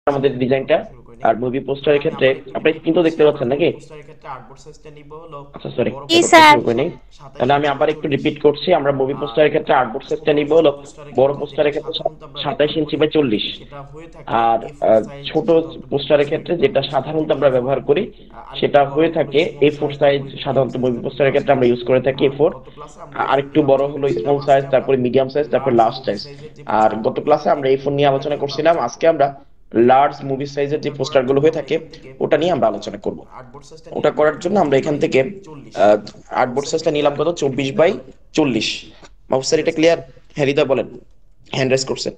আমাদের ডিজাইনটা। আর মুভি পোস্টারের ক্ষেত্রে আপনি স্ক্রিন তো দেখতে পাচ্ছেন নাকি? আচ্ছা সরি, জি রেকর্ডটা স্যার। শুরু করে নেই। তাহলে আমি আবার একটু রিপিট করছি, আমরা মুভি পোস্টারের ক্ষেত্রে আর্টবোর্ড সাইজটা নিব হলো, বড় পোস্টারের ক্ষেত্রে 27 ইঞ্চি বাই 40। আর ছোট পোস্টারের ক্ষেত্রে যেটা সাধারণত আমরা ব্যবহার করি সেটা হয়ে থাকে A4 সাইজ। সাধারণত মুভি পোস্টারের ক্ষেত্রে আমরা ইউজ করে থাকি A4। আরেকটু বড় হলো স্মল সাইজ, তারপরে মিডিয়াম সাইজ, তারপরে লার্জ সাইজ। আর গত ক্লাসে আমরা A4 নিয়ে আলোচনা করছিলাম, আজকে আমরা লার্জ মুভি সাইজের যে পোস্টার গুলো হয়ে থাকে ওটা নিয়ে আমরা আলোচনা করব। ওটা করার জন্য আমরা এখান থেকে আর্টবোর্ড সাইজটা নিলাম কত, 24 বাই 40। মাহবুব স্যার এটা ক্লিয়ার? হ্যাঁ হৃদয় বলেন, হ্যান্ড রেজ করছেন,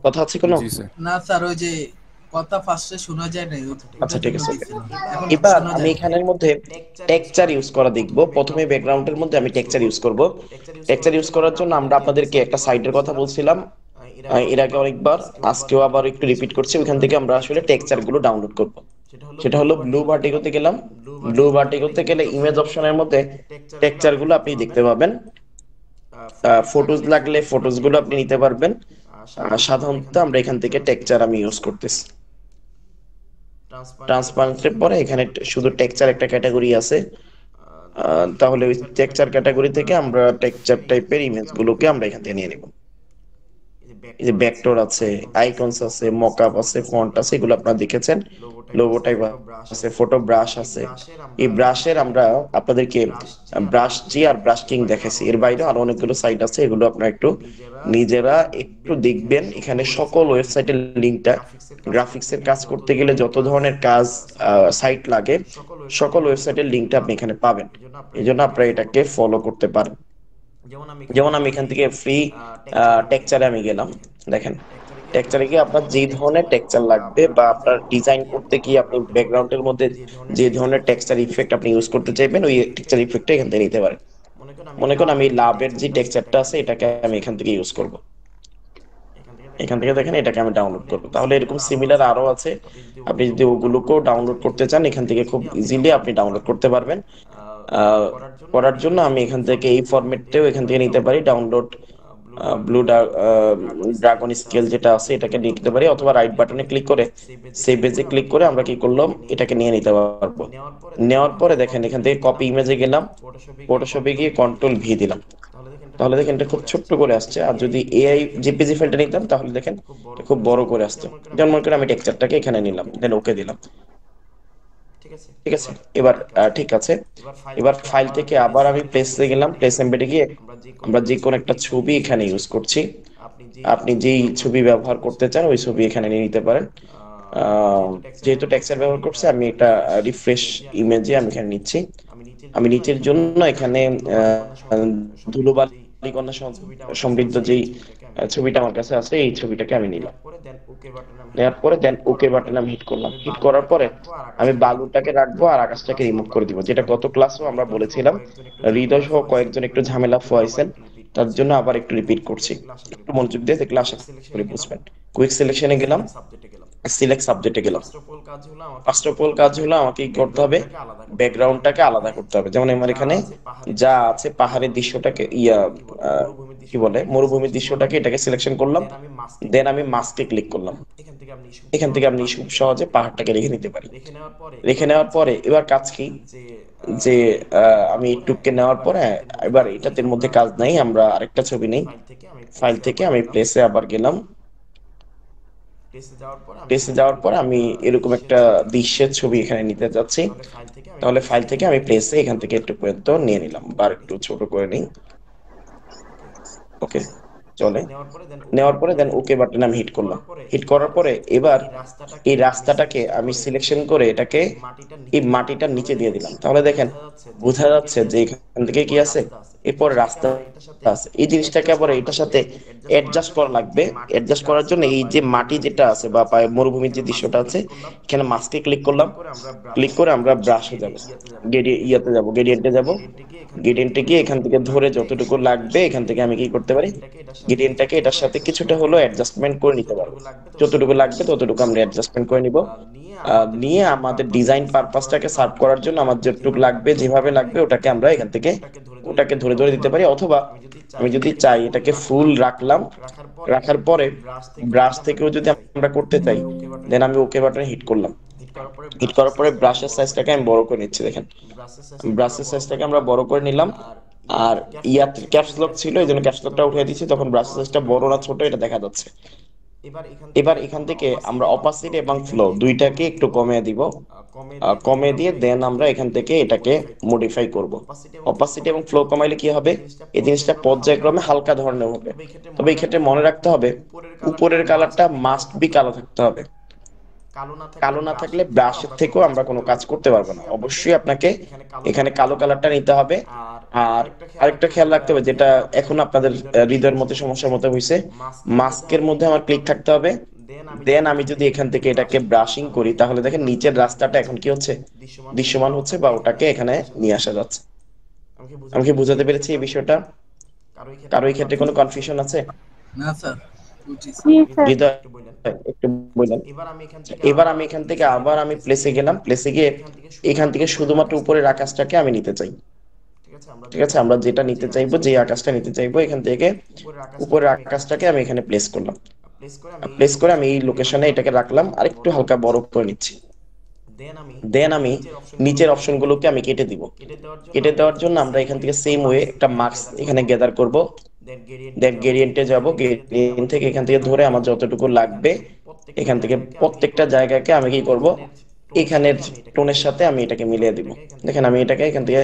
কথা আছে কোনো? জি স্যার। না স্যার, ওই যে কথা ফার্স্টে শোনা যায় না, আচ্ছা ওটার ঠিক জন্য আছে, ওকে। দিছিলাম। এখন এবার শোনা আমি যায়। এখানের মধ্যে টেক্সচার ইউজ করা দেখব। প্রথমে ব্যাকগ্রাউন্ডের মধ্যে আমি টেক্সচার ইউজ করব। টেক্সচার ইউজ করার জন্য আমরা আপনাদেরকে একটা সাইটের কথা বলছিলাম এর আগে অনেকবার, আজকেও আবার একটু রিপিট করছি। ওইখান থেকে আমরা আসলে টেক্সচার গুলো ডাউনলোড করব। সেটা হলো ব্লু ভার্টিগোতে গেলাম। ব্লু ভার্টিগোতে গেলে ইমেজ অপশনের মধ্যে টেক্সচার গুলো আপনি দেখতে পাবেন। ফটোজ লাগলে ফটোজ গুলো আপনি নিতে পারবেন। সাধারণত আমরা এখান থেকে টেক্সচার আমি ইউজ করতেছি। ট্রান্সপারেন্টের পরে এখানে শুধু টেক্সচার একটা ক্যাটাগরি আছে। তাহলে ওই টেক্সচার ক্যাটাগরি থেকে আমরা টেক্সচার টাইপের ইমেজ গুলোকে আমরা এখান থেকে নিয়ে নিব। এই যে ভেক্টর আছে, আইকনস আছে, মকআপ আছে, ফন্ট আছে, এগুলো আপনারা দেখেছেন। লোগো টাইপ আছে, ফটো ব্রাশ আছে। এই ব্রাশের আমরা আপনাদেরকে ব্রাশ জি আর ব্রাশ কিং দেখাইছি, এর বাইরে আরো অনেকগুলো সাইট আছে, এগুলো আপনারা একটু নিজেরা একটু দেখবেন। এখানে সকল ওয়েবসাইটের লিঙ্কটা, গ্রাফিক্স এর কাজ করতে গেলে যত ধরনের কাজ সাইট লাগে সকল ওয়েবসাইটের লিঙ্কটা আপনি এখানে পাবেন। এই জন্য আপনারা এটাকে ফলো করতে পারেন। যেমন আমি এখান থেকে ফ্রি টেক্সচারে আমি গেলাম। দেখেন, টেক্সচারে গিয়ে আপনার যে ধরনের টেক্সচার লাগবে বা আপনার ডিজাইন করতে গিয়ে আপনি ব্যাকগ্রাউন্ডের মধ্যে যে ধরনের টেক্সচার ইফেক্ট আপনি ইউজ করতে চাইবেন ওই টেক্সচার ইফেক্টটা এখান থেকে নিতে পারেন। মনে করেন আমি লাভের যে টেক্সচারটা আছে এটাকে আমি এখান থেকে ইউজ করব। এখান থেকে দেখেন এটাকে আমি ডাউনলোড করবো। তাহলে এরকম সিমিলার আরো আছে, আপনি যদি ওগুলোকেও ডাউনলোড করতে চান এখান থেকে খুব ইজিলি আপনি ডাউনলোড করতে পারবেন। আহ, করার জন্য আমি এখান থেকে এই ফরম্যাটটাও এখান থেকে নিতে পারি, ডাউনলোড ব্লু ড্রাগন স্কেল যেটা আছে এটাকে নিতে পারি, অথবা রাইট বাটনে ক্লিক করে সেভ এজে ক্লিক করে আমরা কি করলাম এটাকে নিয়ে নিতে পারবো। নেওয়ার পরে দেখেন এখান থেকে কপি ইমেজে গেলাম, ফটোশপে গিয়ে কন্ট্রোল V দিলাম। তাহলে দেখেন এটা খুব ছোট্ট করে আসছে। আর যদি এআই জেপিজি ফাইলটা নিতাম তাহলে দেখেন এটা খুব বড় করে আসছে। যেমন মনে করি আমি টেক্সচারটাকে এখানে নিলাম, দেন ওকে দিলাম। ঠিক আছে, এবার ঠিক আছে। এবার ফাইল থেকে আবার আমি প্লেসে গেলাম, প্লেস এমবেডে গিয়ে আমরা যে কোনো একটা ছবি এখানে ইউজ করছি। আপনি যেই ছবি ব্যবহার করতে চান ওই ছবি এখানে নিয়ে নিতে পারেন। যেহেতু টেক্সচার ব্যবহার করছি আমি একটা রিফ্রেশ ইমেজে আমি এখানে নিচ্ছি। আমি নিচের জন্য এখানে আহ, ধুলোবালি কণা সমৃদ্ধ যেই ছবিটা আমার কাছে আছে এই ছবিটাকে আমি নিলাম। নেওয়ার পরে দেন ওকে বাটনে আমি হিট করলাম। হিট করার পরে আমি বালুটাকে রাখবো আর আকাশটাকে রিমুভ করে দিব, যেটা গত ক্লাসেও আমরা বলেছিলাম। হৃদয় সহ কয়েকজন একটু ঝামেলা ফয়েছেন, তার জন্য আবার একটু রিপিট করছি। একটু মনোযোগ দিয়ে দেখলে আশা করি বুঝবেন। কুইক সিলেকশনে গেলাম, সিলেক্ট সাবজেক্টে গেলাম। ফার্স্ট অফ অল কাজ হলো আমাকে কি করতে হবে, ব্যাকগ্রাউন্ডটাকে আলাদা করতে হবে। যেমন আমার এখানে যা আছে পাহাড়ের দৃশ্যটাকে আহ, কি বলে মরুভূমির দৃশ্যটাকে এটাকে সিলেকশন করলাম, দেন আমি মাস্কে ক্লিক করলাম। এখান থেকে আপনি খুব সহজে পাহাড়টাকে রেখে নিতে পারি। রেখে নেওয়ার পরে এবার কাজ কি, যে আমি টুককে নেওয়ার পরে এবার এটাতে মধ্যে কাজ নাই, আমরা আরেকটা ছবি নেই। ফাইল থেকে আমি প্লেসে আবার গেলাম। প্লেসে যাওয়ার পর আমি এরকম একটা দৃশ্যের ছবি এখানে নিতে যাচ্ছি। তাহলে ফাইল থেকে আমি প্লেসে এখান থেকে একটু পর্যন্ত নিয়ে নিলাম, বা একটু ছোট করে নিই। ওকে, চলে। নেওয়ার পরে দেন ওকে বাটনে আমি হিট করলাম। হিট করার পরে এবার এই রাস্তাটাকে আমি সিলেকশন করে এটাকে এই মাটিটার নিচে দিয়ে দিলাম। তাহলে দেখেন বোঝা যাচ্ছে যে এখান থেকে কি আছে, এরপর রাস্তা আছে। এই জিনিসটাকে আবার এটার সাথে অ্যাডজাস্ট করা লাগবে। অ্যাডজাস্ট করার জন্য এই যে মাটি যেটা আছে বা মরুভূমির যে দৃশ্যটা আছে এখানে মাস্কে ক্লিক করলাম। ক্লিক করে আমরা ব্রাশে যাব, গ্রেডিয়েন্টে যাব। গ্রেডিয়েন্টে গিয়ে এখান থেকে ধরে যতটুকু লাগবে এখান থেকে আমি কি করতে পারি, গ্রেডিয়েন্টটাকে এটার সাথে কিছুটা হলো অ্যাডজাস্টমেন্ট করে নিতে পারবো। যতটুকু লাগবে ততটুকু আমরা অ্যাডজাস্টমেন্ট করে নিব। নিয়ে আমাদের ডিজাইন পারপাসটাকে সার্ভ করার জন্য আমার যেটুকু লাগবে যেভাবে লাগবে ওটাকে আমরা এখান থেকে ওটাকে ধরে ধরে দিতে পারি, অথবা আমি যদি চাই এটাকে ফুল রাখলাম, রাখার পরে ব্রাশ থেকেও যদি আমরা করতে চাই, দেন আমি ওকে বাটনে হিট করলাম। হিট করার পরে ব্রাশের সাইজটাকে আমি বড় করে নিচ্ছি। দেখেন ব্রাশের সাইজটাকে আমরা বড় করে নিলাম। আর ক্যাপস লক ছিল, এই জন্য ক্যাপস লকটা উঠিয়ে দিচ্ছি, তখন ব্রাশের সাইজটা বড় না ছোট এটা দেখা যাচ্ছে। এবার এখান থেকে আমরা অপাসিটি এবং ফ্লো দুইটাকে একটু কমিয়ে দিব। কমিয়ে দিয়ে দেন আমরা এখান থেকে এটাকে মডিফাই করব। অপাসিটি এবং ফ্লো কমাইলে কি হবে, এই জিনিসটা পর্যায়ক্রমে হালকা ধরনের হবে। তবে এই ক্ষেত্রে মনে রাখতে হবে উপরের কালারটা মাস্ট বি কালো থাকতে হবে। কালো না থাকলে ব্রাশের থেকেও আমরা কোনো কাজ করতে পারবো না। অবশ্যই আপনাকে এখানে কালো কালারটা নিতে হবে। আর আরেকটা খেয়াল রাখতে হবে, যেটা এখন আপনাদের হৃদয়ের মধ্যে সমস্যার মতো হয়েছে, মাস্কের মধ্যে আমার ক্লিক থাকতে হবে। দেন আমি যদি এখান থেকে এটাকে ব্রাশিং করি, তাহলে দেখেন নিচের রাস্তাটা এখন কি হচ্ছে, দৃশ্যমান হচ্ছে, বা ওটাকে এখানে নিয়ে আসা যাচ্ছে। আমি কি বুঝাতে পেরেছি এই বিষয়টা? কারো এই ক্ষেত্রে কোনো কনফিউশন আছে? না স্যার, বুঝেছি। জি স্যার। হৃদয়, একটু বললেন। এবার আমি এখান থেকে আবার আমি প্লেসে গেলাম, প্লেসে গিয়ে এখান থেকে শুধুমাত্র উপরের আকাশটাকে আমি নিতে চাই। ঠিক আছে, আমরা যেটা নিতে চাইবো, যে আকাশটা নিতে চাইবো, এখান থেকে উপরের আকাশটাকে আমি এখানে প্লেস করলাম। প্লেস করে আমি এই লোকেশনে এটাকে রাখলাম, আর একটু হালকা বড় করে নিচ্ছি। দেন আমি নিচের অপশনগুলোকে আমি কেটে দিব। কেটে দেওয়ার জন্য আমরা এখান থেকে সেম ওয়ে একটা মার্কস এখানে গ্যাদার করব। দেন গ্রেডিয়েন্টে যাব, গ্রেডিয়েন্ট থেকে এখান থেকে ধরে আমার যতটুকু লাগবে এখান থেকে প্রত্যেকটা জায়গাকে আমি কি করব, এখানের টোনের সাথে আমি এটাকে মিলিয়ে দিব। দেখেন আমি এটাকে এখান থেকে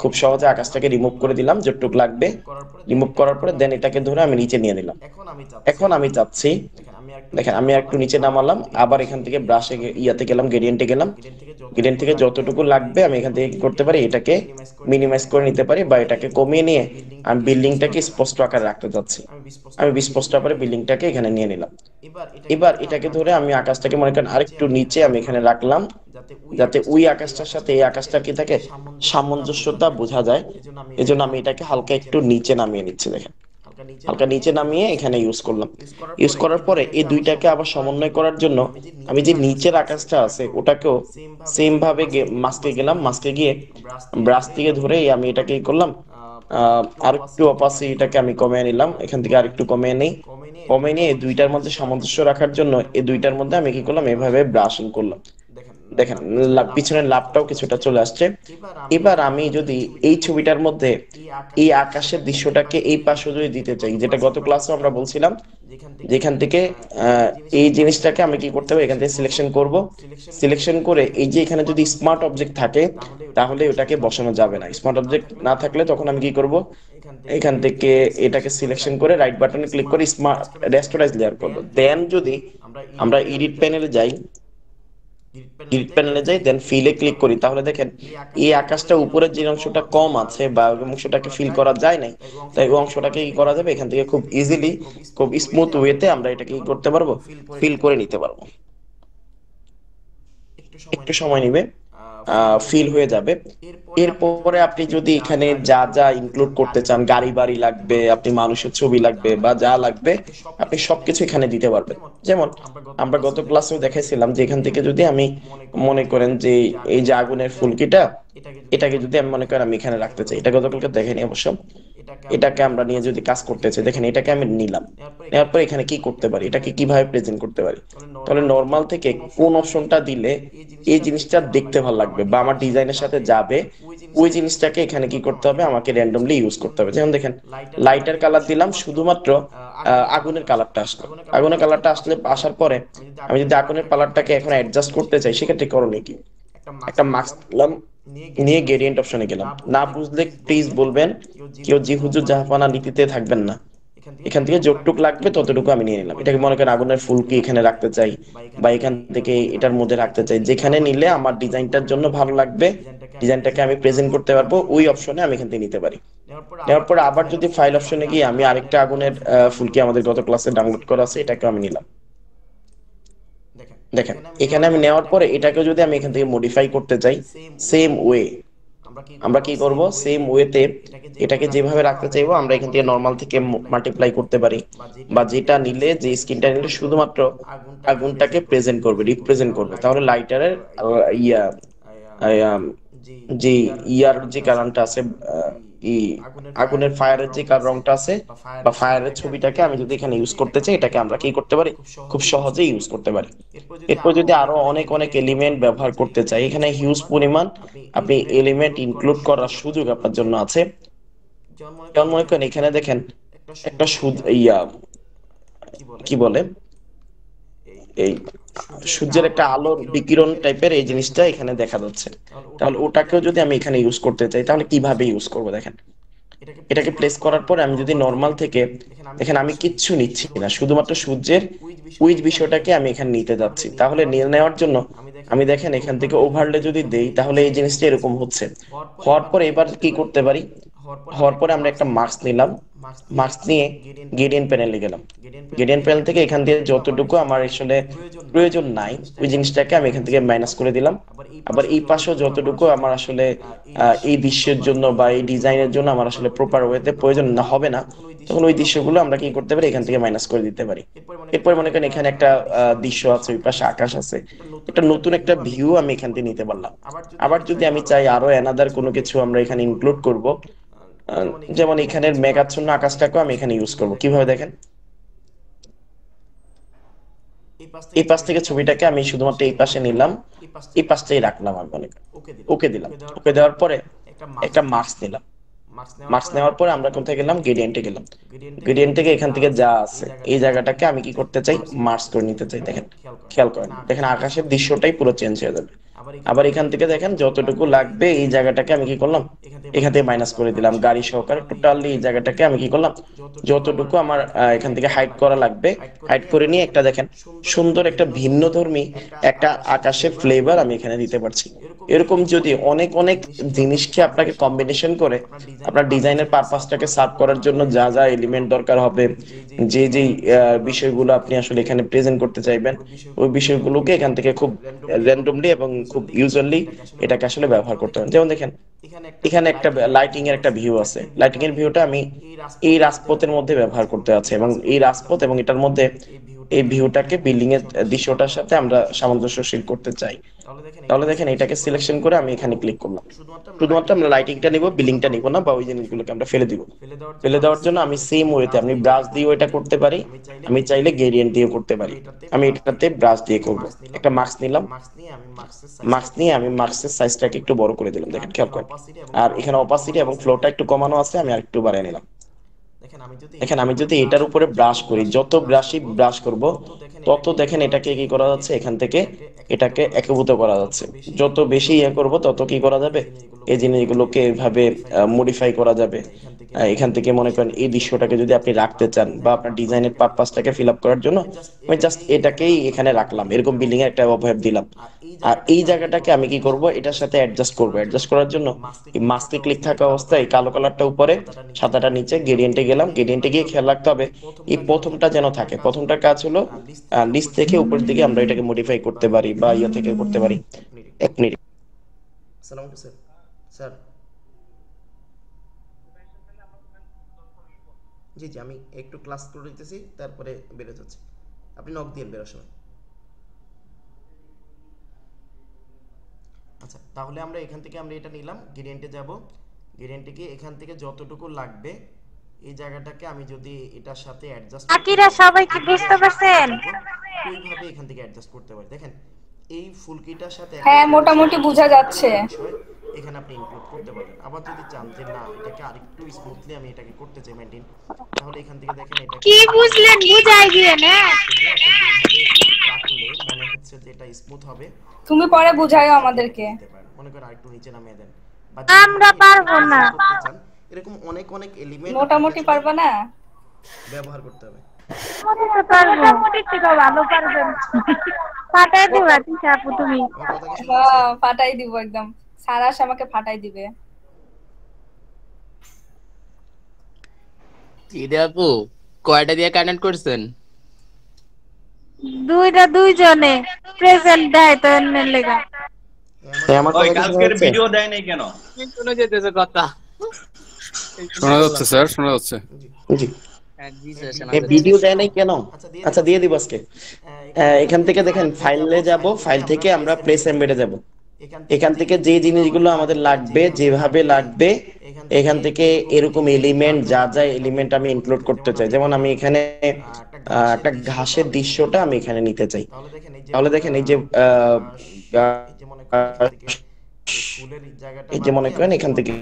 খুব সহজে আকাশটাকে রিমুভ করে দিলাম যতটুকু লাগবে। রিমুভ করার পরে দেন এটাকে ধরে আমি নিচে নিয়ে নিলাম। এখন আমি চাচ্ছি, দেখেন আমি একটু নিচে নামালাম, আবার এখান থেকে ব্রাশে ইয়াতে গেলাম, গ্রেডিয়েন্টে গেলাম। গ্রেডিয়েন্ট থেকে যতটুকু লাগবে আমি এখান থেকে কি করতে পারি, এটাকে মিনিমাইজ করে নিতে পারি, বা এটাকে কমিয়ে নিয়ে আমি বিল্ডিংটাকে স্পষ্ট আকারে রাখতে চাচ্ছি। আমি স্পষ্ট আকারে বিল্ডিংটাকে এখানে নিয়ে নিলাম। এবার এটাকে ধরে আমি আকাশটাকে মনে করেন আরেকটু নিচে আমি এখানে রাখলাম, যাতে ওই আকাশটার সাথে এই আকাশটা কি থাকে, সামঞ্জস্যতা বোঝা যায়। এজন্য আমি এটাকে হালকা একটু নিচে নামিয়ে নিচ্ছি। দেখেন হালকা নিচে নামিয়ে এখানে ইউজ করলাম। ইউজ করার পরে এই দুইটাকে আবার সমন্বয় করার জন্য আমি যে নিচের আকাশটা আছে ওটাকেও সেম ভাবে মাস্কে গেলাম, মাস্কে গিয়ে ব্রাশ থেকে ধরে আমি এটাকে কি করলাম, আর একটু অপাসিটিটাকে আমি কমিয়ে নিলাম। এখান থেকে আর একটু কমিয়ে নেই, কমিয়ে নিয়ে এই দুইটার মধ্যে সামঞ্জস্য রাখার জন্য এই দুইটার মধ্যে আমি কি করলাম, এভাবে ব্রাশিং করলাম। দেখেন পিছনের লাভটাও কিছুটা চলে আসছে। এবার আমি যদি এই ছবিটার মধ্যে এই আকাশের দৃশ্যটাকে এই পাশে যদি দিতে চাই, যেটা গত ক্লাসে আমরা বলছিলাম, যেখান থেকে এই জিনিসটাকে আমি কি করতে হবে, এখান থেকে সিলেকশন করব। সিলেকশন করে এই যে এখানে যদি স্মার্ট অবজেক্ট থাকে তাহলে ওটাকে বসানো যাবে না। স্মার্ট অবজেক্ট না থাকলে তখন আমি কি করব, এখান থেকে এটাকে সিলেকশন করে রাইট বাটনে ক্লিক করে স্মার্ট রেস্টোরাইজ লেয়ার করব। দেন যদি আমরা এডিট প্যানেলে যাই, এডিট প্যানেলে যাই, দেন ফিলে ক্লিক করি, তাহলে দেখেন এই আকাশটা উপরের যে অংশটা কম আছে বা ওই অংশটাকে ফিল করা যায় নাই, তাই ওই অংশটাকে কি করা যাবে, এখান থেকে খুব ইজিলি খুব স্মুথ ওয়েতে আমরা এটাকে কি করতে পারবো, ফিল করে নিতে পারবো। একটু সময় নিবে, ফিল হয়ে যাবে। এরপরে আপনি যদি এখানে যা যা ইনক্লুড করতে চান, গাড়ি বাড়ি লাগবে, আপনি মানুষের ছবি লাগবে বা যা লাগবে, আপনি সবকিছু এখানে দিতে পারবেন। যেমন আমরা গত ক্লাসেও দেখাইছিলাম যে এখান থেকে যদি আমি মনে করেন যে এই যে আগুনের ফুলকিটা, এটাকে যদি আমি মনে করেন আমি এখানে রাখতে চাই, এটা গতকালকে দেখেনি অবশ্য, এটাকে আমরা নিয়ে যদি কাজ করতে চাই, দেখেন এটাকে আমি নিলাম। নেওয়ার পর এখানে কি করতে পারি, এটাকে কিভাবে প্রেজেন্ট করতে পারি, তাহলে নর্মাল থেকে কোন অপশনটা দিলে এই জিনিসটা দেখতে ভালো লাগবে বা আমার ডিজাইনের সাথে যাবে, ওই জিনিসটাকে এখানে কি করতে হবে, আমাকে র্যান্ডমলি ইউজ করতে হবে। যেমন দেখেন লাইটার কালার দিলাম, শুধুমাত্র আগুনের কালারটা আসলো। আগুনের কালারটা আসার পরে আমি যদি আগুনের কালারটাকে এখন অ্যাডজাস্ট করতে চাই, সেক্ষেত্রে করণীয় কি, একটা মাস্ক নিলাম, নিয়ে গ্রেডিয়েন্ট অপশনে গেলাম। না বুঝলে প্লিজ বলবেন, কেউ জি হুজুর জাহাপানা নীতিতে থাকবেন না। এখান থেকে যতটুক লাগবে ততটুকু আমি নিয়ে নিলাম। এটাকে মনে করেন আগুনের ফুলকি এখানে রাখতে চাই, বা এখান থেকে এটার মধ্যে রাখতে চাই, যেখানে নিলে আমার ডিজাইনটার জন্য ভালো লাগবে, ডিজাইনটাকে আমি প্রেজেন্ট করতে পারবো, ওই অপশনে আমি এখান থেকে নিতে পারি। নেওয়ার পরে আবার যদি ফাইল অপশনে গিয়ে আমি আরেকটা আগুনের ফুলকি আমাদের গত ক্লাসে ডাউনলোড করা আছে, এটাকে আমি নিলাম। দেখেন এখানে আমি নেওয়ার পরে এটাকে যদি আমি এখান থেকে মডিফাই করতে চাই, সেম ওয়ে আমরা কি করব, সেম ওয়েতে এটাকে যেভাবে রাখতে চাইবো আমরা এখান থেকে নরমাল থেকে মাল্টিপ্লাই করতে পারি, বা যেটা নিলে, যে স্ক্রিনটা নিলে শুধুমাত্র আগুনটাকে প্রেজেন্ট করবে, রিপ্রেজেন্ট করবে, তাহলে লাইটারের ইয়া যে ইয়ার যে কারণটা আছে, ই আগুনের ফায়ারের যে রংটা আছে বা ফায়ারের ছবিটাকে আমি যদি এখানে ইউজ করতে চাই, এটাকে আমরা কি করতে পারি, খুব সহজেই ইউজ করতে পারি। এরপর যদি আরো অনেক অনেক এলিমেন্ট ব্যবহার করতে চাই, এখানে হিউজ পরিমাণ আপনি এলিমেন্ট ইনক্লুড করার সুযোগ আপনার জন্য আছে। যেমন মনে করেন এখানে দেখেন একটা কি বলে, এই সূর্যের একটা আলোর বিকিরণ টাইপের এই জিনিসটা এখানে দেখা যাচ্ছে। তাহলে ওটাকেও যদি আমি এখানে ইউজ করতে চাই, তাহলে কিভাবে ইউজ করব দেখেন। এটাকে প্লেস করার পর আমি যদি নর্মাল থেকে, দেখেন আমি কিচ্ছু নিচ্ছি না, শুধুমাত্র সূর্যের উইজ বিষয়টাকে আমি এখানে নিতে যাচ্ছি। তাহলে নিয়ে নেওয়ার জন্য আমি দেখেন এখান থেকে ওভারলে যদি দেই, তাহলে এই জিনিসটা এরকম হচ্ছে। হওয়ার পর এবার কি করতে পারি, হওয়ার পরে আমরা একটা মার্কস নিলাম, মার্কস নিয়ে গ্রেডিয়েন্ট প্যানেলে গেলাম। গ্রেডিয়েন্ট প্যানেল থেকে এখান দিয়ে যতটুকু আমার আসলে প্রয়োজন নাই, ওই জিনিসটাকে আমি এখান থেকে মাইনাস করে দিলাম। আবার এই পাশেও যতটুকু আমার আসলে এই দৃশ্যের জন্য বা এই ডিজাইনের জন্য আমার আসলে প্রপার ওয়েতে প্রয়োজন না হবে না, তখন ওই দৃশ্যগুলো আমরা কি করতে পারি, এখান থেকে মাইনাস করে দিতে পারি। এরপর মনে করেন এখানে একটা দৃশ্য আছে, ওই পাশে আকাশ আছে, একটা নতুন একটা ভিউ আমি এখান থেকে নিতে পারলাম। আবার যদি আমি চাই আরো অ্যানাদার কোনো কিছু আমরা এখানে ইনক্লুড করব, যেমন এখানের মেঘাচ্ছন্ন আকাশটাকেও আমি এখানে ইউজ করব। কিভাবে দেখেন, এই পাশ থেকে ছবিটাকে আমি শুধুমাত্র এই পাশে নিলাম, এই পাশটাই রাখলাম, আমি মনে করি ওকে দিলাম। ওকে দেওয়ার পরে একটা মার্কস নিলাম। মার্কস নেওয়ার পরে আমরা কোথায় গেলাম, গ্রেডিয়েন্টে গেলাম। গ্রেডিয়েন্ট থেকে এখান থেকে যা আছে এই জায়গাটাকে আমি কি করতে চাই, মার্কস করে নিতে চাই। দেখেন, খেয়াল করেন, দেখেন আকাশের দৃশ্যটাই পুরো চেঞ্জ হয়ে যাবে। আবার এখান থেকে দেখেন যতটুকু লাগবে এই জায়গাটাকে আমি কি করলাম, এখান থেকে মাইনাস করে দিলাম। গাড়ি সহকারে টোটালি এই জায়গাটাকে আমি কি করলাম, যতটুকু আমার এখান থেকে হাইড করা লাগবে, হাইড করে নিয়ে একটা দেখেন সুন্দর একটা ভিন্নধর্মী একটা আকাশের ফ্লেভার আমি এখানে দিতে পারছি। এরকম যদি অনেক অনেক জিনিসকে আপনাকে কম্বিনেশন করে আপনার ডিজাইনের পারপাসটাকে সার্ভ করার জন্য যা যা এলিমেন্ট দরকার হবে, যে যে বিষয়গুলো আপনি আসলে এখানে প্রেজেন্ট করতে চাইবেন, ওই বিষয়গুলোকে এখান থেকে খুব র্যান্ডমলি এবং খুব ইউজুয়ালি এটাকে আসলে ব্যবহার করতে হবে। যেমন দেখেন এখানে একটা লাইটিং এর একটা ভিউ আছে, লাইটিং এর ভিউটা আমি এই রাজপথের মধ্যে ব্যবহার করতে আছে, এবং এই রাজপথ এবং এটার মধ্যে এই ভিউটাকে বিল্ডিং এর দৃশ্যটার সাথে আমরা সামঞ্জস্যশীল করতে চাই। তাহলে দেখেন এটাকে সিলেকশন করে আমি এখানে ক্লিক করলাম। শুধুমাত্র আমরা লাইটিংটা নিব, বিল্ডিংটা নিব না, বা ওই জিনিসগুলোকে আমরা ফেলে দিব। ফেলে দেওয়ার জন্য আমি সেম ওয়েতে আমি ব্রাশ দিয়েও এটা করতে পারি, আমি চাইলে গ্রেডিয়েন্ট দিয়েও করতে পারি। আমি এটাতে ব্রাশ দিয়ে করব। একটা মার্কস নিলাম, মার্কস নিয়ে আমি মার্কসের সাইজটাকে একটু বড় করে দিলাম, দেখেন খেয়াল করেন। আর এখানে অপাসিটি এবং ফ্লোটা একটু কমানো আছে, আমি আর একটু বাড়িয়ে নিলাম। দেখেন আমি যদি এটার উপরে ব্রাশ করি, যত ব্রাশই ব্রাশ করব তত দেখেন এটাকে কি করা যাচ্ছে, এখান থেকে এটাকে একীভূত করা যাচ্ছে। যত বেশি ইয়ে করব তত কি করা যাবে, এই জিনিসগুলোকে এভাবে মডিফাই করা যাবে। এখান থেকে মনে করেন এই দৃশ্যটাকে যদি আপনি রাখতে চান বা আপনার ডিজাইনের পারপাসটাকে ফিল আপ করার জন্য আমি জাস্ট এটাকেই এখানে রাখলাম, এরকম বিল্ডিং এর একটা অবয়ব দিলাম। আর এই জায়গাটাকে আমি কি করব, এটার সাথে অ্যাডজাস্ট করব। অ্যাডজাস্ট করার জন্য এই মাস্কে ক্লিক থাকা অবস্থায় কালো কালারটা উপরে, সাদাটা নিচে, গ্রেডিয়েন্টে গেলাম। গ্রেডিয়েন্টে গিয়ে খেয়াল রাখতে হবে এই প্রথমটা যেন থাকে। প্রথমটার কাজ হলো নিচ থেকে উপরের দিকে আমরা এটাকে মডিফাই করতে পারি বা ইয়ে থেকে করতে পারি। এক মিনিট। আসসালামু আলাইকুম স্যার। স্যার, জি জি, আমি একটু ক্লাস করে দিতেছি, তারপরে বেরো যাচ্ছি। আপনি নক দিন বেরোর সময়। আচ্ছা, তাহলে আমরা এখান থেকে আমরা এটা নিলাম, গ্রেডিয়েন্টে যাব। গ্রেডিয়েন্টে গিয়ে এখান থেকে যতটুকু লাগবে এই জায়গাটাকে আমি যদি এটার সাথে অ্যাডজাস্ট করতে বাকিরা চাই, সবাই কি বুঝতে এইভাবে পারছেন? ওইভাবে এখান থেকে অ্যাডজাস্ট করতে পারি। দেখেন এই ফুলকিটার সাথে একটা হ্যাঁ, জিনিস মোটামুটি বোঝা যাচ্ছে। একটা বিষয় এখানে আপনি ইনক্লুড করতে পারবেন। আবার যদি চান যে না এটাকে আরেকটু স্মুথলি আমি এটাকে করতে চাই মেইনটেইন, তাহলে এখান থেকে দেখেন এটাকে কি বুঝলেন বুঝাই দিয়ে না। করতে গিয়ে আপনি যেভাবে রাখলে মনে হচ্ছে যে এটা স্মুথ হবে, তুমি পরে ওইভাবে বুঝাইও আপনি আমাদেরকে। দিতে পারেন। মনে করেন আরেকটু নিচে নামিয়ে দেন, বা আমরা যেভাবে এটাকে পারবো না। প্রেজেন্ট করতে চান, এরকম অনেক অনেক এলিমেন্ট আপনাকে মোটামুটি আসলে পারবা না? ব্যবহার করতে হবে। পারবো মোটামুটি থেকে ভালো পারবেন। ফাটাই দিবা ঠিক আপু তুমি। আমার কথা কি শোনা যাচ্ছে? হ্যাঁ, ফাটাই দিব একদম। সারাস আমাকে ফাটাই দিবে। ঈদে আপু কয়টা দিয়ে কানেক্ট করছেন? দুইটা দুইজনে প্রেজেন্ট দেয় তো এর লেগা। আমার ওই কথা কি শোনা কালকের যাচ্ছে? ভিডিও দেয় নাই কেন? শুনে যেতেছে কথা। শোনা যাচ্ছে স্যার, শোনা যাচ্ছে। জি জি। হ্যাঁ, জি স্যার শোনা এই যাচ্ছে। ভিডিও দেয় নাই কেন? আচ্ছা, দিয়ে দিব আজকে। এখান থেকে দেখেন ফাইলে যাব, ফাইল থেকে আমরা প্লেস এমবেডে যাব। এখান থেকে যে জিনিসগুলো আমাদের লাগবে যেভাবে লাগবে এখান থেকে এরকম এলিমেন্ট যা যা এলিমেন্ট আমি ইনক্লুড করতে চাই, যেমন আমি এখানে একটা ঘাসের দৃশ্যটা আমি এখানে নিতে চাই। তাহলে দেখেন এই যে এই যে মনে করেন এখান থেকে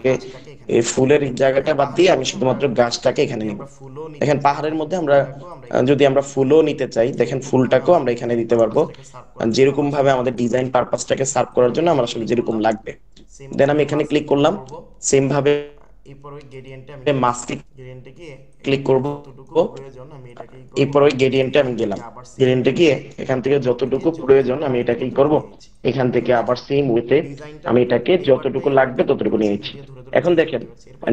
এই ফুলের জায়গাটা বাদ দিয়ে আমি শুধুমাত্র গাছটাকে এখানে নিব। দেখেন পাহাড়ের মধ্যে আমরা যদি আমরা ফুলও নিতে চাই, দেখেন ফুলটাকেও আমরা এখানে দিতে পারবো যেরকম ভাবে আমাদের ডিজাইন পারপাসটাকে সার্ভ করার জন্য আমার আসলে যেরকম লাগবে। দেন আমি এখানে ক্লিক করলাম, সেম ভাবে মাস্কে ক্লিক করব, এরপর ওই গ্রেডিয়েন্টে আমি গেলাম, গ্রেডিয়েন্টে গিয়ে এখান থেকে যতটুকু প্রয়োজন আমি এটাকে কি করব, এখান থেকে আবার সেম ওয়েতে আমি এটাকে যতটুকু লাগবে ততটুকু নিয়ে নিচ্ছি। এখন দেখেন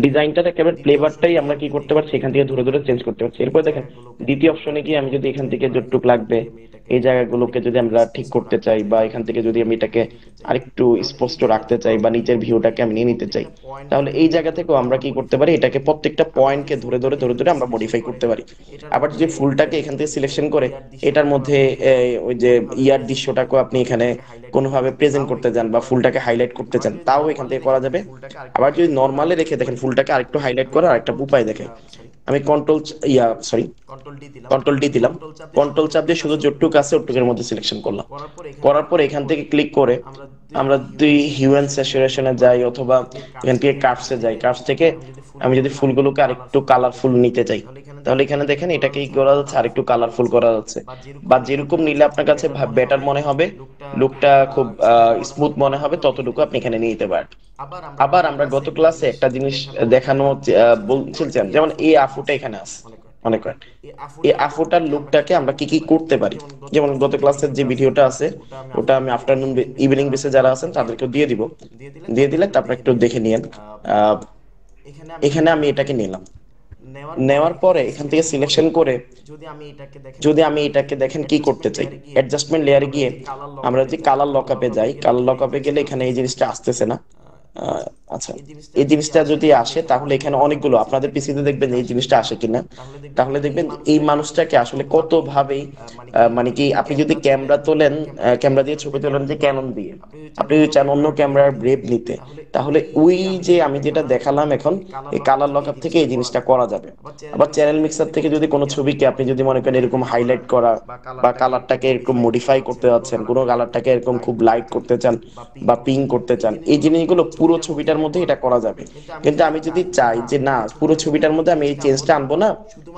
ডিজাইনটার একেবারে ফ্লেভারটাই আমরা কি করতে পারছি, এখান থেকে ধরে ধরে চেঞ্জ করতে পারছি। এরপর দেখেন দ্বিতীয় অপশনে গিয়ে আমি যদি এখান থেকে যতটুকু লাগবে এই জায়গাগুলোকে যদি আমরা ঠিক করতে চাই, বা এখান থেকে যদি আমি এটাকে আরেকটু স্পষ্ট রাখতে চাই, বা নিচের ভিউটাকে আমি নিয়ে নিতে চাই, তাহলে এই জায়গা থেকেও আমরা কি করতে পারি, এটাকে প্রত্যেকটা পয়েন্টকে ধরে ধরে ধরে ধরে আমরা মডিফাই করতে পারি। আবার যদি ফুলটাকে এখান থেকে সিলেকশন করে এটার মধ্যে ওই যে ইয়ার দৃশ্যটাকে আপনি এখানে কোনোভাবে প্রেজেন্ট করতে চান বা ফুলটাকে হাইলাইট করতে চান, তাও এখান থেকে করা যাবে। আবার যদি নর্মালে রেখে দেখেন ফুলটাকে আরেকটু হাইলাইট করার আরেকটা উপায় দেখে, আমি কন্ট্রোল ডি দিলাম, কন্ট্রোল চাপ দিয়ে শুধু যতটুকু আছে ওটুকুর মধ্যে সিলেকশন করলাম। করার পর এখান থেকে ক্লিক করে আমরা দুই হিউ এন্ড স্যাচুরেশনে যাই, অথবা এখান থেকে কার্ভসে যাই, কার্ভস থেকে আমি যদি ফুলগুলোকে আরেকটু কালারফুল নিতে চাই, তাহলে এখানে দেখেন এটাকে কি করা যাচ্ছে, আরেকটু কালারফুল করা যাচ্ছে। বা যেরকম নিলে আপনার কাছে বেটার মনে হবে, লুকটা খুব স্মুথ মনে হবে, ততটুকু আপনি এখানে নিয়ে নিতে পারেন। আবার আমরা গত ক্লাসে একটা জিনিস দেখানো বলছিলাম, যেমন এই আফুটা এখানে আছে, মনে করেন এই আফুটার লুকটাকে আমরা কি কি করতে পারি। যেমন গত ক্লাসের যে ভিডিওটা আছে ওটা আমি আফটারনুন ইভিনিং বেসে যারা আছেন তাদেরকে দিয়ে দিব, দিয়ে দিলে তারপর একটু দেখে নিয়েন। এখানে আমি এটাকে নিলাম, নেওয়ার পরে এখান থেকে সিলেকশন করে যদি আমি এটাকে দেখেন কি করতে চাই, অ্যাডজাস্টমেন্ট লেয়ারে গিয়ে আমরা যদি কালার লকআপে যাই, কালার লকআপে গেলে এখানে এই জিনিসটা আসতেছে না। আচ্ছা, এই জিনিসটা যদি আসে তাহলে এখানে অনেকগুলো আপনাদের পিসিতে দেখবেন এই জিনিসটা আসে কিনা, তাহলে দেখবেন এই মানুষটাকে আসলে কত ভাবেই মানে কি আপনি যদি ক্যামেরা তোলেন, ক্যামেরা দিয়ে ছবি তোলেন যে ক্যানন দিয়ে, আপনি যদি চান অন্য ক্যামেরার ব্রেভ নিতে, তাহলে ওই যে আমি যেটা দেখালাম এখন এই কালার লকআপ থেকে এই জিনিসটা করা যাবে। আবার চ্যানেল মিক্সার থেকে যদি কোনো ছবিকে আপনি যদি মনে করেন এরকম হাইলাইট করা বা কালারটাকে এরকম মডিফাই করতে যাচ্ছেন, কোনো কালারটাকে এরকম খুব লাইট করতে চান বা পিঙ্ক করতে চান, এই জিনিসগুলো পুরো ছবিটার মধ্যে এটা করা যাবে। কিন্তু আমি যদি চাই যে না পুরো ছবিটার মধ্যে আমি এই চেঞ্জটা আনবো না,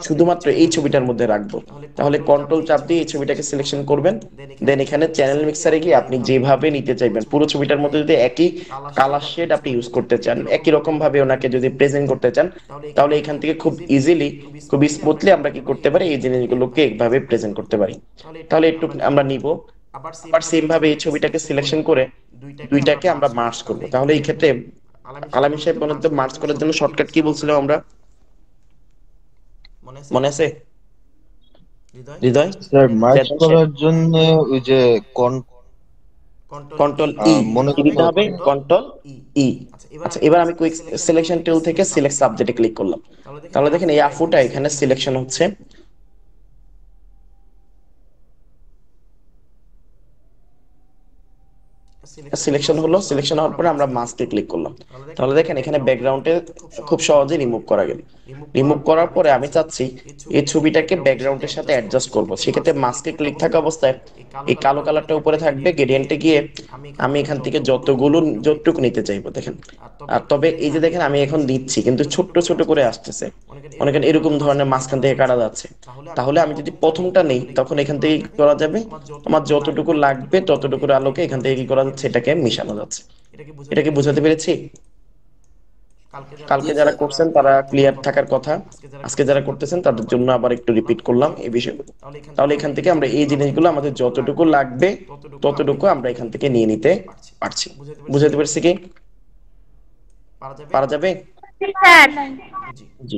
শুধুমাত্র এই ছবিটার মধ্যে রাখবো, তাহলে কন্ট্রোল চাপ দিয়ে এই ছবিটাকে সিলেকশন করবেন। দেন এখানে চ্যানেল মিক্সারে গিয়ে আপনি যেভাবে নিতে চাইবেন পুরো ছবিটার মধ্যে যদি একই কালার শেড আপনি ইউজ করতে চান, একই রকম ভাবে ওনাকে যদি প্রেজেন্ট করতে চান, তাহলে এখান থেকে খুব ইজিলি খুব স্মুথলি আমরা কি করতে পারি, এই জিনিসগুলোকে এইভাবে প্রেজেন্ট করতে পারি। তাহলে একটু আমরা নিব, আবার সেম ভাবে এই ছবিটাকে সিলেকশন করে দুইটাকে আমরা মার্জ করব। তাহলে এই ক্ষেত্রে আলামিন সাহেব বলেন তো মার্জ করার জন্য শর্টকাট কি বলছিলাম আমরা, মনে আছে হৃদয়? স্যার মার্জ করার জন্য ওই যে কন্ট্রোল ই মনে কি দিতে হবে, কন্ট্রোল ই। আচ্ছা, এবার আমি কুইক সিলেকশন টুল থেকে সিলেক্ট সাবজেক্টে ক্লিক করলাম, তাহলে দেখেন এই আফুটা এখানে সিলেকশন হচ্ছে। সিলেকশন হলো, সিলেকশন হওয়ার পরে আমরা মাস্কে ক্লিক করলাম, তাহলে দেখেন এখানে ব্যাকগ্রাউন্ডে খুব সহজে রিমুভ করা গেল। রিমুভ করার পরে আমি চাচ্ছি এই ছবিটাকে ব্যাকগ্রাউন্ডের সাথে অ্যাডজাস্ট করব, সেক্ষেত্রে মাস্কে ক্লিক থাকা অবস্থায় এই কালো কালারটা উপরে থাকবে, গ্রেডিয়েন্টে গিয়ে আমি এখান থেকে যতটুকু নিতে চাইবো দেখেন। আর তবে এই যে দেখেন আমি এখন দিচ্ছি কিন্তু ছোট্ট ছোট করে আসতেছে, অনেকে এরকম ধরনের মাঝখান থেকে কাটা যাচ্ছে। তাহলে আমি যদি প্রথমটা নেই তখন এখান থেকে কি করা যাবে, আমার যতটুকু লাগবে ততটুকুর আলোকে এখান থেকে কি করা যাচ্ছে, এটাকে মিশানো যাচ্ছে। এটাকে বুঝাতে পেরেছি? কালকে যারা করছেন তারা ক্লিয়ার থাকার কথা, আজকে যারা করতেছেন তাদের জন্য আবার একটু রিপিট করলাম এই বিষয়গুলো। তাহলে এখান থেকে আমরা এই জিনিসগুলো আমাদের যতটুকু লাগবে ততটুকু আমরা এখান থেকে নিয়ে নিতে পারছি। বুঝাতে পেরেছি কি? পারা যাবে? জি।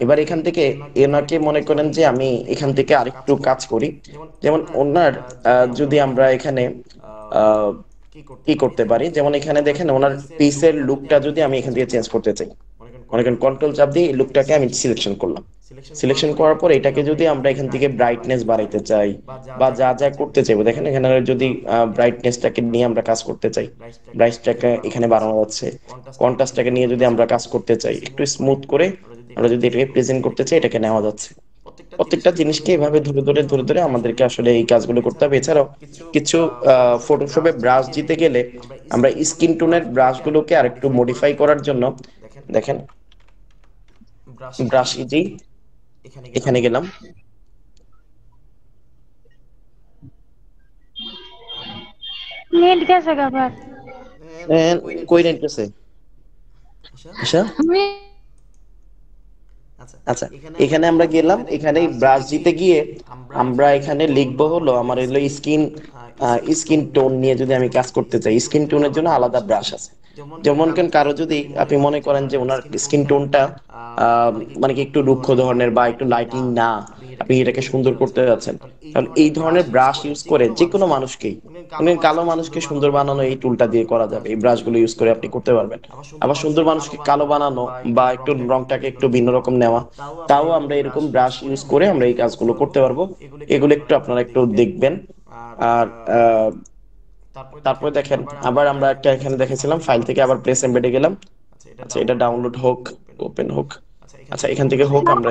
এবার এখান থেকে এনাকে মনে করেন যে আমি এখান থেকে আরেকটু কাজ করি, যেমন ওনার যদি আমরা এখানে কি করতে পারি, যেমন এখানে দেখেন ওনার পিসের লুকটা যদি আমি এখান থেকে চেঞ্জ করতে চাই, মনে করেন কন্ট্রোল চাপ দিয়ে এই লুকটাকে আমি সিলেকশন করলাম, সিলেকশন করার পর এটাকে যদি আমরা এখান থেকে ব্রাইটনেস বাড়াইতে চাই বা যা যা করতে চাইবো, দেখেন এখানে যদি ব্রাইটনেসটাকে নিয়ে আমরা কাজ করতে চাই, ব্রাইটনেসটাকে এখানে বাড়ানো যাচ্ছে। কন্ট্রাস্টটাকে নিয়ে যদি আমরা কাজ করতে চাই, একটু স্মুথ করে আমরা যদি এটাকে প্রেজেন্ট করতে চাই, এটাকে নেওয়া যাচ্ছে। প্রত্যেকটা জিনিসকে এভাবে ধরে ধরে ধরে ধরে আমাদেরকে আসলে এই কাজগুলো করতে হবে। এছাড়াও কিছু ফটোশপে ব্রাশ দিতে গেলে আমরা স্কিন টোনের ব্রাশগুলোকে আরেকটু মডিফাই করার জন্য, দেখেন ব্রাশ ইজি এখানে গেলাম, নেট গেছে আবার। কই নিতেছে আচ্ছা। আচ্ছা, এখানে আমরা গেলাম, এখানে ব্রাশ দিতে গিয়ে আমরা এখানে লিখবো হলো আমার হলো স্কিন টোন নিয়ে যদি আমি কাজ করতে চাই, স্কিন টোনের জন্য আলাদা ব্রাশ আছে। যেমন কারো যদি আপনি মনে করেন যে ওনার স্কিন টোনটা মানে কি একটু রুক্ষ ধরনের বা একটু লাইটিং না, আপনি এটাকে সুন্দর করতে যাচ্ছেন, তাহলে এই ধরনের ব্রাশ ইউজ করে যে কোনো মানুষকেই, মানে কালো মানুষকে সুন্দর বানানো এই টুলটা দিয়ে করা যাবে। এই ব্রাশগুলো ইউজ করে আপনি করতে পারবেন। আবার সুন্দর মানুষকে কালো বানানো বা একটু রংটাকে একটু ভিন্ন রকম নেওয়া, তাও আমরা এরকম ব্রাশ ইউজ করে আমরা এই কাজগুলো করতে পারবো। এগুলো একটু আপনারা একটু দেখবেন। আর তারপরে দেখেন আবার আমরা একটা এখানে দেখেছিলাম ফাইল থেকে আবার প্রেস এমবেডে গেলাম। আচ্ছা, এটা ডাউনলোড হোক, ওপেন হোক, আচ্ছা এখান থেকে হোক, আমরা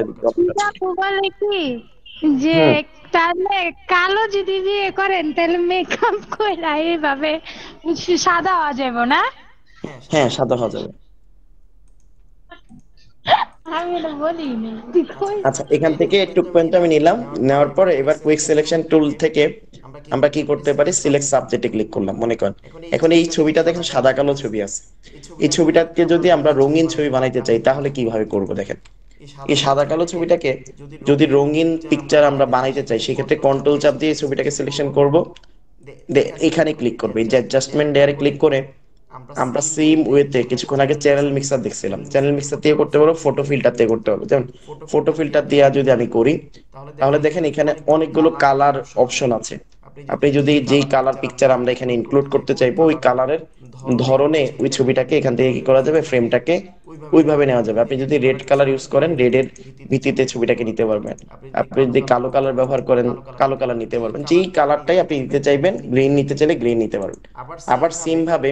বলে কি যে হুম তাহলে কালো যদি বিয়ে করেন তাহলে মেকআপ কইরা এইভাবে সাদা হওয়া যাবে না? হ্যাঁ, সাদা হওয়া যাবে। আমি এটা বলিনি। আচ্ছা, এখান থেকে একটু পয়েন্ট আমি নিলাম, নেওয়ার পর এবার কুইক সিলেকশন টুল থেকে আমরা কি করতে পারি, সিলেক্ট সাবজেক্টে ক্লিক করলাম। মনে করেন এখন এই ছবিটা দেখেন সাদা কালো ছবি আছে, এই ছবিটাকে যদি আমরা রঙিন ছবি বানাইতে চাই তাহলে কিভাবে করব দেখেন। এই সাদা কালো ছবিটাকে যদি রঙিন পিকচার আমরা বানাইতে চাই, সেক্ষেত্রে কন্ট্রোল চাপ দিয়ে এই ছবিটাকে সিলেকশন করব, এখানে ক্লিক করবে, এই যে অ্যাডজাস্টমেন্ট লেয়ারে ক্লিক করে আমরা সেম ওয়েতে কিছুক্ষণ আগে চ্যানেল মিক্সার দেখছিলাম, চ্যানেল মিক্সার দিয়ে করতে পারবো, ফটো ফিল্টার দিয়ে করতে পারবো। যেমন ফটো ফিল্টার দিয়ে যদি আমি করি, তাহলে দেখেন এখানে অনেকগুলো কালার অপশন আছে। আপনি যদি যেই কালার পিকচার আমরা এখানে ইনক্লুড করতে চাইবো, ওই কালারের ধরনে ওই ছবিটাকে এখান থেকে কি করা যাবে, ফ্রেমটাকে ওইভাবে নেওয়া যাবে। আপনি যদি রেড কালার ইউজ করেন, রেডের ভিত্তিতে ছবিটাকে নিতে পারবেন। আপনি যদি কালো কালার ব্যবহার করেন, কালো কালার নিতে পারবেন। যেই কালারটাই আপনি নিতে চাইবেন, গ্রিন নিতে চাইলে গ্রিন নিতে পারবেন। আবার সেম ভাবে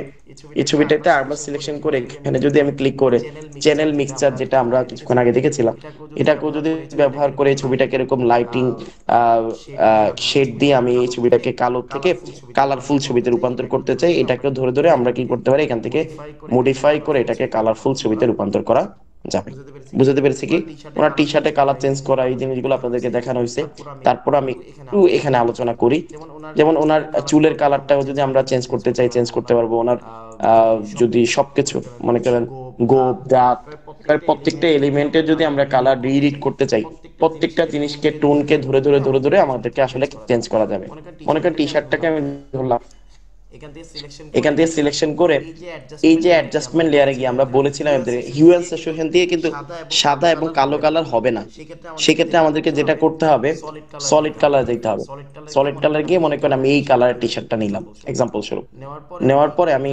এই ছবিটাতে আবার সিলেকশন করে এখানে যদি আমি ক্লিক করে চ্যানেল মিক্সচার, যেটা আমরা কিছুক্ষণ আগে দেখেছিলাম, এটাকেও যদি ব্যবহার করে এই ছবিটাকে এরকম লাইটিং শেড দিয়ে আমি এই ছবিটাকে কালো থেকে কালারফুল ছবিতে রূপান্তর করতে চাই, এটাকেও ধরে ধরে আমরা কি করতে পারি, এখান থেকে মডিফাই করে এটাকে কালারফুল ছবিতে রূপান্তর করা যাবে। বুঝতে পেরেছি কি? ওনার টি শার্টে কালার চেঞ্জ করা, এই জিনিসগুলো আপনাদেরকে দেখানো হয়েছে। তারপর আমি একটু এখানে আলোচনা করি, যেমন ওনার চুলের কালারটাও যদি আমরা চেঞ্জ করতে চাই, চেঞ্জ করতে পারবো। ওনার যদি সবকিছু মনে করেন গোপ দাঁত, প্রত্যেকটা এলিমেন্টের যদি আমরা কালার রিডিট করতে চাই, প্রত্যেকটা জিনিসকে টোনকে ধরে ধরে ধরে ধরে আমাদেরকে আসলে চেঞ্জ করা যাবে। মনে করেন টি শার্টটাকে আমি ধরলাম, এখান থেকে সিলেকশন করে এই যে অ্যাডজাস্টমেন্ট লেয়ারে গিয়ে আমরা বলেছিলাম হিউ অ্যান্ড স্যাচুরেশন দিয়ে কিন্তু সাদা এবং কালো কালার হবে না। সেক্ষেত্রে আমাদেরকে যেটা করতে হবে, সলিড কালার দিতে হবে। সলিড কালার গিয়ে মনে করেন আমি এই কালারের টি শার্টটা নিলাম এক্সাম্পল স্বরূপ, নেওয়ার পরে আমি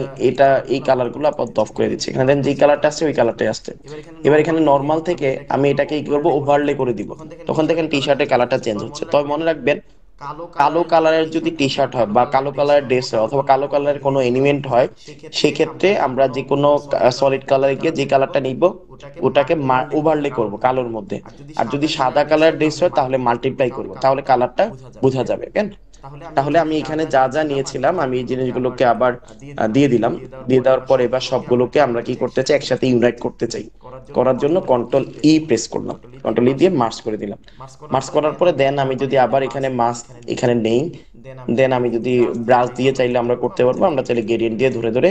এই কালারগুলো আপাতত অফ করে দিচ্ছি। এখানে দেন যেই কালারটা আসছে ওই কালারটাই আসছে। এবার এখানে নর্মাল থেকে আমি এটাকে কি করবো, ওভারলে করে দিব। তখন দেখেন টি শার্টের কালারটা চেঞ্জ হচ্ছে। তবে মনে রাখবেন, কালো কালারের যদি টি শার্ট হয় বা কালো কালারের ড্রেস হয় অথবা কালো কালারের কোনো এলিমেন্ট হয়, সেক্ষেত্রে আমরা যে কোনো সলিড কালারে গিয়ে যে কালারটা নিব ওটাকে ওভারলে করব কালোর মধ্যে। আর যদি সাদা কালার ড্রেস হয় তাহলে মাল্টিপ্লাই করব, তাহলে কালারটা বোঝা যাবে। কেন? তাহলে আমি এখানে যা যা নিয়েছিলাম আমি এই জিনিসগুলোকে আবার দিয়ে দিলাম। দিয়ে দেওয়ার পরে এবার সবগুলোকে আমরা কি করতে চাই, একসাথে ইউনাইট করতে চাই। করার জন্য কন্ট্রোল ই প্রেস করলাম, কন্ট্রোল ই দিয়ে মার্জ করে দিলাম। মার্জ করার পরে দেন আমি যদি আবার এখানে মার্জ এখানে নেই, দেন আমি যদি ব্রাশ দিয়ে চাইলে আমরা করতে পারবো। আমরা চাইলে গ্রেডিয়েন্ট দিয়ে ধরে ধরে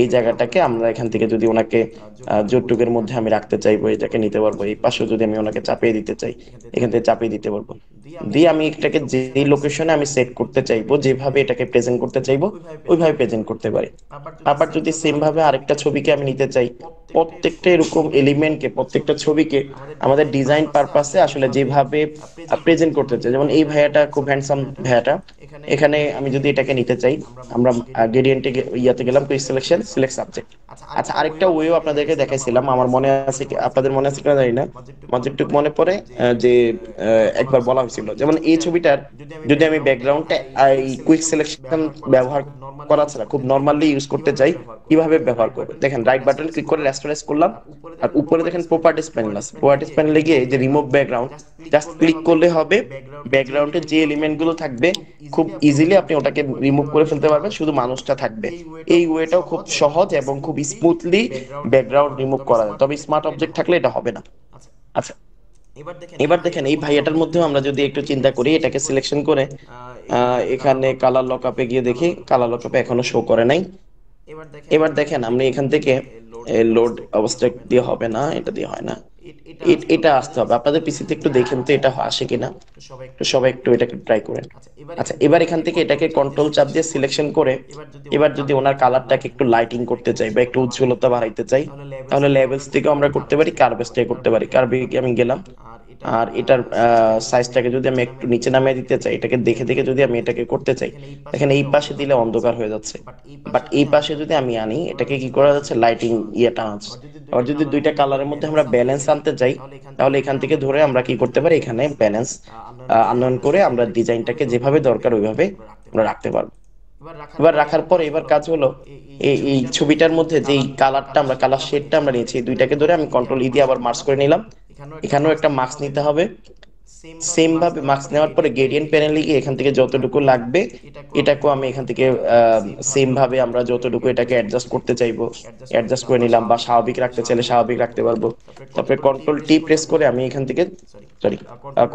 এই জায়গাটাকে আমরা এখান থেকে যদি ওনাকে জোটটুকের মধ্যে আমি রাখতে চাইবো, এটাকে নিতে পারবো। এই পাশেও যদি আমি ওনাকে চাপিয়ে দিতে চাই, এখান থেকে চাপিয়ে দিতে পারবো। দিয়ে আমি এটাকে যে লোকেশনে আমি সেট করতে চাইবো, যেভাবে এটাকে প্রেজেন্ট করতে চাইবো ওইভাবে প্রেজেন্ট করতে পারি। আবার যদি সেম ভাবে আরেকটা ছবিকে আমি নিতে চাই, প্রত্যেকটা এরকম এলিমেন্টকে, প্রত্যেকটা ছবিকে আমাদের ডিজাইন পারপাসে আসলে যেভাবে প্রেজেন্ট করতে চাই, যেমন এই ভাইয়াটা খুব হ্যান্ডসাম ভাইয়াটা, এখানে আমি যদি এটাকে নিতে চাই, আমরা গ্রেডিয়েন্টে ইয়াতে গেলাম, কুইক সিলেকশন, সিলেক্ট সাবজেক্ট। আচ্ছা, আরেকটা ওয়েও আপনাদেরকে দেখাইছিলাম, আমার মনে আছে আপনাদের মনে আছে কিনা জানি না, আমার যেটুকু মনে পড়ে যে একবার বলা হয়েছিল, যেমন এই ছবিটার যদি আমি ব্যাকগ্রাউন্ডে এই কুইক সিলেকশন ব্যবহার করা ছাড়া খুব নর্মালি ইউজ করতে চাই, কিভাবে ব্যবহার করবে? দেখেন, রাইট বাটন ক্লিক করে রেস্টোরাইজ করলাম, আর উপরে দেখেন প্রপার্টিস প্যানেল আছে, প্রপার্টিস প্যানেলে গিয়ে এই যে রিমুভ ব্যাকগ্রাউন্ড জাস্ট ক্লিক করলে হবে, ব্যাকগ্রাউন্ডে যে এলিমেন্ট গুলো থাকবে খুব ইজিলি আপনি ওটাকে রিমুভ করে ফেলতে পারবেন, শুধু মানুষটা থাকবে। এই ওয়েটাও খুব সহজ এবং খুব স্মুথলি ব্যাকগ্রাউন্ড রিমুভ করা যায়, তবে স্মার্ট অবজেক্ট থাকলে এটা হবে না। আচ্ছা, এবার দেখেন এই ভাইয়াটার মধ্যেও আমরা যদি একটু চিন্তা করি, এটাকে সিলেকশন করে এখানে কালার লকআপে গিয়ে দেখি, কালার লকআপে এখনো শো করে নাই। এবার দেখেন আমরা এখান থেকে লোড অবস্থা দিয়ে হবে না, এটা দিয়ে হয় না, এটা আসতে হবে। আপনাদের পিসিতে একটু দেখেন তো এটা আসে কিনা, তো সবাই একটু এটাকে ট্রাই করেন। আচ্ছা, এবার এখান থেকে এটাকে কন্ট্রোল চাপ দিয়ে সিলেকশন করে এবার যদি ওনার কালারটাকে একটু লাইটিং করতে চাই বা একটু উজ্জ্বলতা বাড়াইতে চাই, তাহলে লেভেলস থেকে আমরা করতে পারি, কার্ভেস থেকে করতে পারি। কার্ভে আমি গেলাম, আর এটার সাইজটাকে যদি আমি একটু নিচে নামিয়ে দিতে চাই, এটাকে দেখে দেখে যদি আমি এটাকে করতে চাই, দেখেন এই পাশে দিলে অন্ধকার হয়ে যাচ্ছে, বাট এই পাশে যদি আমি আনি, এটাকে কি করা যাচ্ছে, লাইটিং ইয়েটা আছে। আবার যদি দুইটা কালারের মধ্যে আমরা ব্যালেন্স আনতে চাই, তাহলে এখান থেকে ধরে আমরা কি করতে পারি, এখানে ব্যালেন্স আনয়ন করে আমরা ডিজাইনটাকে যেভাবে দরকার ওইভাবে আমরা রাখতে পারবো। এবার রাখার পরে এবার কাজ হলো এই ছবিটার মধ্যে যেই কালারটা আমরা কালার শেডটা আমরা নিয়েছি, এই দুইটাকে ধরে আমি কন্ট্রোল ই দিয়ে আবার মার্জ করে নিলাম। এখানেও একটা মার্কস নিতে হবে, সেম ভাবে মার্কস নেওয়ার পরে গ্রেডিয়েন্ট প্যানেলে গিয়ে এখান থেকে যতটুকু লাগবে এটাকেও আমি এখান থেকে সেম ভাবে আমরা যতটুকু এটাকে অ্যাডজাস্ট করতে চাইবো অ্যাডজাস্ট করে নিলাম, বা স্বাভাবিক রাখতে চাইলে স্বাভাবিক রাখতে পারবো। তারপরে কন্ট্রোল টি প্রেস করে আমি এখান থেকে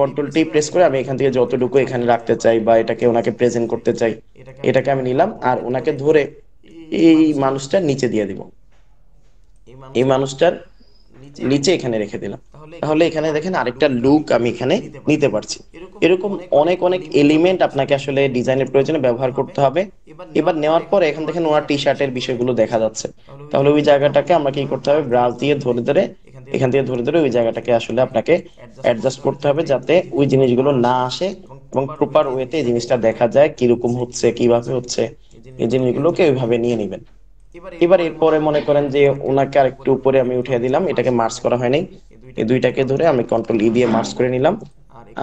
কন্ট্রোল টি প্রেস করে আমি এখান থেকে যতটুকু এখানে রাখতে চাই বা এটাকে ওনাকে প্রেজেন্ট করতে চাই, এটাকে আমি নিলাম, আর ওনাকে ধরে এই মানুষটার নিচে দিয়ে দিব, এই মানুষটার নিচে এখানে রেখে দিলাম। তাহলে এখানে দেখেন আরেকটা লুক আমি এখানে নিতে পারছি। এরকম অনেক অনেক এলিমেন্ট আপনাকে আসলে ডিজাইনের প্রয়োজনে ব্যবহার করতে হবে। এবার নেওয়ার পরে এখান দেখেন ওনার টি শার্টের বিষয়গুলো দেখা যাচ্ছে, তাহলে ওই জায়গাটাকে আমরা কি করতে হবে, ব্রাশ দিয়ে ধরে ধরে এখান থেকে ধরে ধরে ওই জায়গাটাকে আসলে আপনাকে অ্যাডজাস্ট করতে হবে, যাতে ওই জিনিসগুলো না আসে এবং প্রপার ওয়েতে এই জিনিসটা দেখা যায় কিরকম হচ্ছে, কিভাবে হচ্ছে, এই জিনিসগুলোকে ওইভাবে নিয়ে নেবেন। এবার এরপরে মনে করেন যে ওনাকে আর একটু উপরে আমি উঠিয়ে দিলাম, এটাকে মার্জ করা হয়নি, এই দুইটাকে ধরে আমি কন্ট্রোল ই দিয়ে মার্জ করে নিলাম,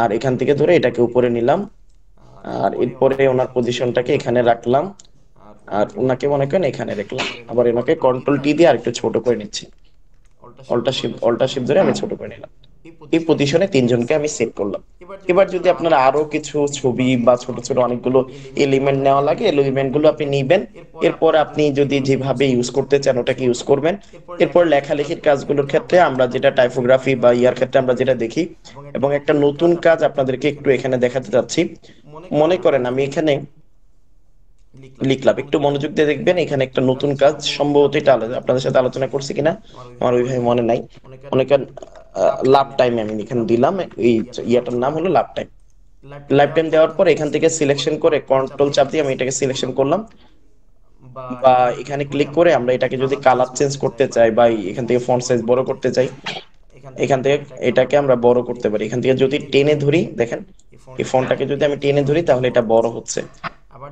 আর এখান থেকে ধরে এটাকে উপরে নিলাম, আর এরপরে ওনার পজিশনটাকে এখানে রাখলাম, আর ওনাকে মনে করেন এখানে রাখলাম, আবার ওনাকে কন্ট্রোল টি দিয়ে আর একটু ছোট করে নিচ্ছি, অল্টা শিফট ধরে আমি ছোট করে নিলাম। এই পজিশনে তিনজনকে আমি সেট করলাম। এবার যদি আপনারা আরো কিছু ছবি বা ছোট ছোট অনেকগুলো এলিমেন্ট নেওয়া লাগে, এলিমেন্ট গুলো আপনি নিবেন, এরপর আপনি যদি যেভাবে ইউজ করতে চান ওটাকে ইউজ করবেন। এরপর লেখালেখির কাজগুলোর ক্ষেত্রে আমরা যেটা টাইপোগ্রাফি বা ইয়ার ক্ষেত্রে আমরা যেটা দেখি, এবং একটা নতুন কাজ আপনাদেরকে একটু এখানে দেখাতে যাচ্ছি। মনে করেন আমি এখানে লিখলাম, একটু মনোযোগ দিয়ে দেখবেন, এখানে একটা নতুন কাজ, সম্ভবত এটা আপনাদের সাথে আলোচনা করছি কিনা আমার ওইভাবে মনে নাই। অনেক লাভ টাইম আমি এখানে দিলাম, এই ইয়াটার নাম হলো লাভ টাইম। লাইফ টাইম দেওয়ার পর এখান থেকে সিলেকশন করে কন্ট্রোল চাপ দিয়ে আমি এটাকে সিলেকশন করলাম, বা এখানে ক্লিক করে আমরা এটাকে যদি কালার চেঞ্জ করতে চাই বা এখান থেকে ফন্ট সাইজ বড় করতে চাই, এখান থেকে এটাকে আমরা বড় করতে পারি। এখান থেকে যদি টেনে ধরি, দেখেন এই ফন্টটাকে যদি আমি টেনে ধরি তাহলে এটা বড় হচ্ছে।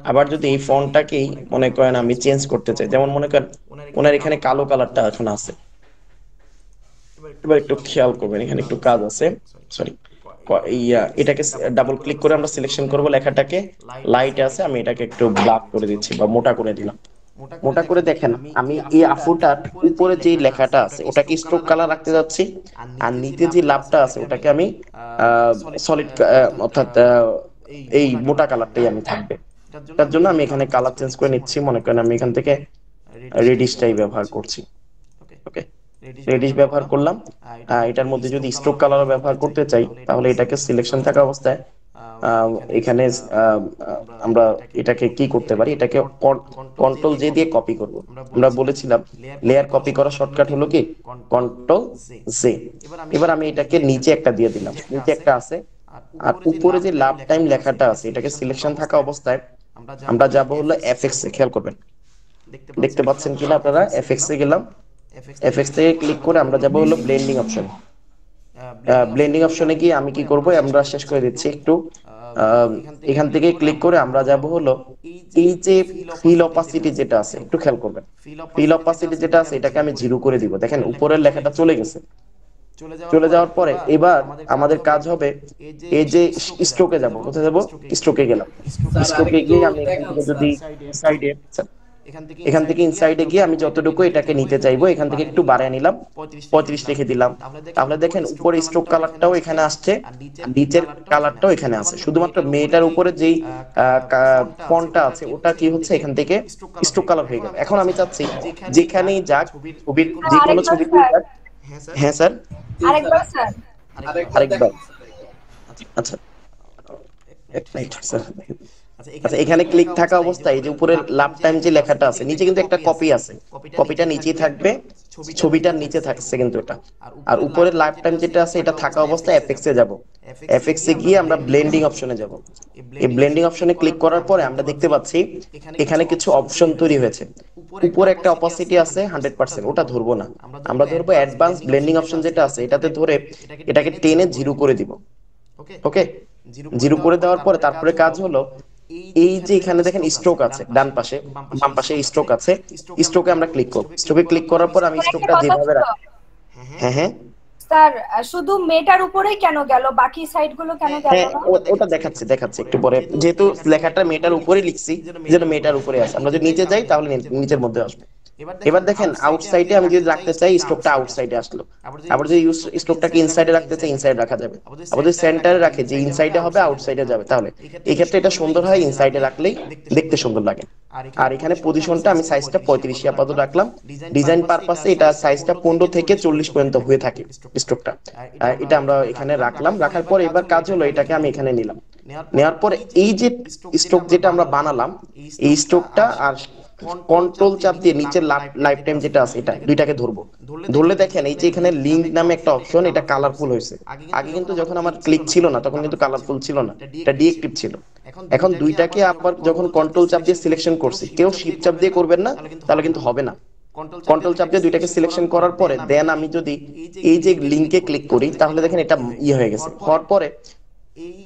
আবার যদি এই ফন্টটাকেই মনে করেন আমি চেঞ্জ করতে চাই, যেমন মনে করেন ওনার এখানে কালো কালারটা এখন আছে, এবার একটু খেয়াল করবেন এখানে একটু কাজ আছে, সরি, এটাকে ডাবল ক্লিক করে আমরা সিলেকশন করব, লেখাটাকে লাইট আছে, আমি এটাকে একটু ব্ল্যাক করে দিচ্ছি বা মোটা করে দিলাম। মোটা করে দেখেন আমি এই আফুটার উপরে যে লেখাটা আছে ওটাকে স্ট্রোক কালার রাখতে যাচ্ছি, আর নিচে যে লাভটা আছে ওটাকে আমি সলিড অর্থাৎ এই মোটা কালারটাই আমি থাকবে। তার জন্য আমি এখানে কালার চেঞ্জ করে নিচ্ছি, মনে করেন আমি এখান থেকে রেডিশটাই ব্যবহার করছি। ওকে, রেডিশ ব্যবহার করলাম। এটার মধ্যে যদি স্ট্রোক কালার ব্যবহার করতে চাই তাহলে এটাকে সিলেকশন থাকা অবস্থায় এখানে আমরা এটাকে কি করতে পারি, এটাকে কন্ট্রোল জে দিয়ে কপি করব। আমরা বলেছিলাম লেয়ার কপি করা শর্টকাট হলো কি কন্ট্রোল জে। এবার আমি এটাকে নিচে একটা দিয়ে দিলাম, নিচে একটা আছে, আর উপরে যে লাভ টাইম লেখাটা আছে এটাকে সিলেকশন থাকা অবস্থায় আমরা যাব হলো এফএক্স এ। খেয়াল করবেন, দেখতে পাচ্ছেন কিনা আপনারা, এফএক্স এ গেলাম, এফএক্স থেকে ক্লিক করে আমরা যাব হলো ব্লেন্ডিং অপশন। ব্লেন্ডিং অপশনে গিয়ে আমি কি করব, আমরা শেষ করে দিচ্ছি একটু এখান থেকে ক্লিক করে আমরা যাব হলো এই যে ফিল অপাসিটি যেটা আছে, একটু খেয়াল করবেন। ফিল অপাসিটি যেটা আছে এটাকে আমি 0 করে দিব। দেখেন উপরের লেখাটা চলে গেছে। চলে যাওয়ার পরে এবার আমাদের কাজ হবে এই যে স্ট্রোকে যাব। কোথায় যাব? স্ট্রোকে গেলাম। স্যার স্ট্রোকে আরেকটু গিয়ে আমি এখান দেখান থেকে স্যার। যদি সাইডে, এখান থেকে ইনসাইডে গিয়ে আমি যতটুকু এটাকে নিতে চাইবো এখান থেকে একটু বাড়ায় নিলাম, 35 রেখে দিলাম। তাহলে দেখেন উপরে স্ট্রোক কালারটাও এখানে আসছে আর নিচের কালারটাও এখানে আছে। শুধুমাত্র মেয়েটার উপরে যেই ফন্টটা আছে ওটা কি হচ্ছে এখান থেকে স্ট্রোক কালার হয়ে গেল। এখন আমি চাচ্ছি যেখানেই যাক, ছবির যে কোনো আরেকবার ছবিতেই স্যার, যাক। হ্যাঁ স্যার, আরেকবার স্যার। আরেকবার আরেকবার। দেখান। আচ্ছা এক মিনিট স্যার। আচ্ছা এখানে ক্লিক থাকা অবস্থায় এই যে উপরে লাভ টাইম যে লেখাটা আছে নিচে কিন্তু একটা কপি আছে, কপিটা নিচেই থাকবে, ছবিটার নিচে থাকছে কিন্তু এটা। আর উপরে লাইভ টাইম যেটা আছে এটা থাকা অবস্থায় এফএক্স এ যাব। এফএক্স এ গিয়ে আমরা ব্লেন্ডিং অপশনে যাব। এই ব্লেন্ডিং অপশনে ক্লিক করার পরে আমরা দেখতে পাচ্ছি এখানে কিছু অপশন তৈরি হয়েছে। উপরে একটা অপাসিটি আছে 100%, ওটা ধরবো না, আমরা ধরবো অ্যাডভান্স ব্লেন্ডিং অপশন যেটা আছে এটাতে ধরে এটাকে টেনে 0 করে দিব। ওকে, 0 করে দেওয়ার পরে তারপরে কাজ হলো এই যে এখানে দেখেন স্ট্রোক আছে ডান পাশে, বাম পাশে স্ট্রোক আছে, স্ট্রোকে আমরা ক্লিক করব। স্ট্রোকে ক্লিক করার পর আমি একটা স্ট্রোকটা কথা যেভাবে ছিল রাখি। হ্যাঁ হ্যাঁ স্যার, শুধু মেয়েটার উপরেই কেন গেল, বাকি সাইড গুলো কেন গেল হ্যাঁ না? ওটা দেখাচ্ছে একটু পরে। যেহেতু লেখাটা মেটার উপরে লিখছি যেটা মেটার উপরে আছে, আমরা যদি নিচে যাই তাহলে নিচের মধ্যে আসবে। এবার দেখেন আউটসাইডে আমি যদি রাখতে চাই স্ট্রোকটা আউটসাইডে আসলো। আবার যদি স্ট্রোকটাকে ইনসাইডে রাখতে চাই ইনসাইড রাখা যাবে। আবার যদি সেন্টারে রাখে যে ইনসাইডে হবে আউটসাইডে যাবে, তাহলে এই ক্ষেত্রে এটা সুন্দর হয় ইনসাইডে রাখলেই দেখতে সুন্দর লাগে। আর এখানে পজিশনটা আমি সাইজটা 35 আপাতত রাখলাম। ডিজাইন পারপাসে এটা সাইজটা 15 থেকে 40 পর্যন্ত হয়ে থাকে স্ট্রোকটা। এটা আমরা এখানে রাখলাম। রাখার পরে এবার কাজ হলো এটাকে আমি এখানে নিলাম। নেওয়ার পরে এই যে স্ট্রোক যেটা আমরা বানালাম এই স্ট্রোকটা আর কন্ট্রোল চাপ দিয়ে নিচের লাইফ টাইম যেটা আছে এটা দুইটাকে ধরবো। ধরলে দেখেন এই যে এখানে লিংক নামে একটা অপশন, এটা কালারফুল হয়েছে। আগে কিন্তু যখন আমার ক্লিক ছিল না তখন কিন্তু কালারফুল ছিল না, এটা ডিএক্টিভ ছিল। এখন দুইটাকে আবার যখন কন্ট্রোল চাপ দিয়ে সিলেকশন করছি, কেউ শিফট চাপ দিয়ে করবেন না তাহলে কিন্তু হবে না। কন্ট্রোল চাপ দিয়ে দুইটাকে সিলেকশন করার পরে দেন আমি যদি এই যে লিংকে ক্লিক করি তাহলে দেখেন এটা হয়ে গেছে। হওয়ার পরে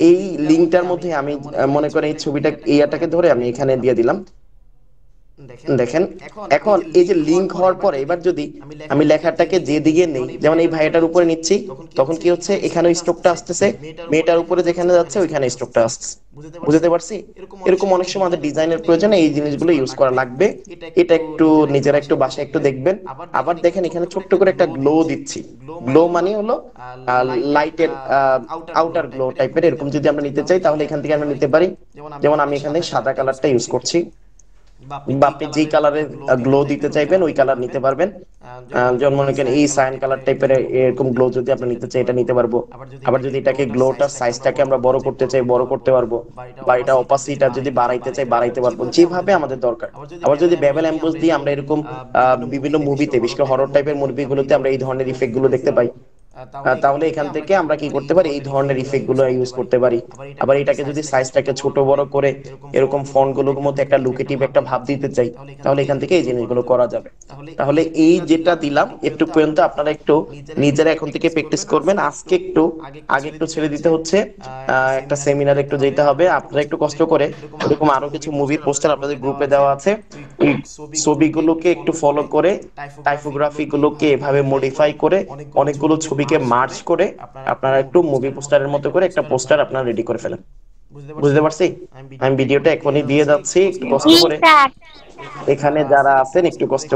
এই লিংকটার মধ্যে আমি মনে করি এই ছবিটা এইটাকে ধরে আমি এখানে দিয়ে দিলাম। দেখেন এখন এই যে লিংক হওয়ার পরে এবার যদি আমি লেখাটাকে যে দিকে নেই, যেমন এই ভাইটার উপরে নিচ্ছি, তখন কি হচ্ছে এখানে স্ট্রোকটা আসতেছে, মেয়েটার উপরে যেখানে যাচ্ছে ওইখানে স্ট্রোকটা আসছে। বুঝতে পারছি? এরকম অনেক সময় আমাদের ডিজাইনের প্রয়োজনে এই জিনিসগুলো ইউজ করা লাগবে। এটা একটু নিজেরা একটু বাসায় একটু দেখবেন। আবার দেখেন এখানে ছোট্ট করে একটা গ্লো দিচ্ছি। গ্লো মানে হলো লাইটের আউটার গ্লো টাইপের। এরকম যদি আমরা নিতে চাই তাহলে এখান থেকে আমরা নিতে পারি। যেমন আমি এখানে সাদা কালারটা ইউজ করছি, বা আপনি যেই কালারের গ্লো দিতে চাইবেন ওই কালার নিতে পারবেন। যেমন মনে করেন এই সায়ান কালার টাইপের এরকম গ্লো যদি আপনি নিতে চাই এটা নিতে পারবো। আবার যদি এটাকে গ্লোটার সাইজটাকে আমরা বড় করতে চাই বড় করতে পারবো, বা এটা অপাসিটিটা যদি বাড়াইতে চাই বাড়াইতে পারবো, যেভাবে আমাদের দরকার। আবার যদি বেবেল এমবোস দিয়ে আমরা এরকম বিভিন্ন মুভিতে, বিশেষ করে হরর টাইপের মুভিগুলোতে আমরা এই ধরনের ইফেক্ট গুলো দেখতে পাই, তাহলে এখান থেকে আমরা কি করতে পারি এই ধরনের ইফেক্ট গুলো ইউজ করতে পারি। আবার এটাকে যদি সাইজটাকে ছোট বড় করে এরকম ফন্ট গুলোর মধ্যে একটা লুকেটিভ একটা ভাব দিতে চাই তাহলে এখান থেকে এই জিনিসগুলো করা যাবে। তাহলে এই যেটা দিলাম একটু পর্যন্ত আপনারা একটু নিজেরা এখন থেকে প্র্যাকটিস করবেন। আজকে আগে একটু ছেড়ে দিতে হচ্ছে, একটা সেমিনারে একটু যেতে হবে। আপনারা একটু কষ্ট করে এরকম আরো কিছু মুভির পোস্টার আপনাদের গ্রুপে দেওয়া আছে, ওই ছবিগুলোকে একটু ফলো করে টাইপোগ্রাফি গুলোকে এভাবে মডিফাই করে অনেকগুলো ছবিকে মার্জ করে আপনারা একটু মুভি পোস্টারের মতো করে একটা পোস্টার আপনারা রেডি করে ফেলেন। বুঝতে পারছি? আমি ভিডিওটা এখনই দিয়ে যাচ্ছি, একটু কষ্ট করে। এখানে যারা আছেন একটু কষ্ট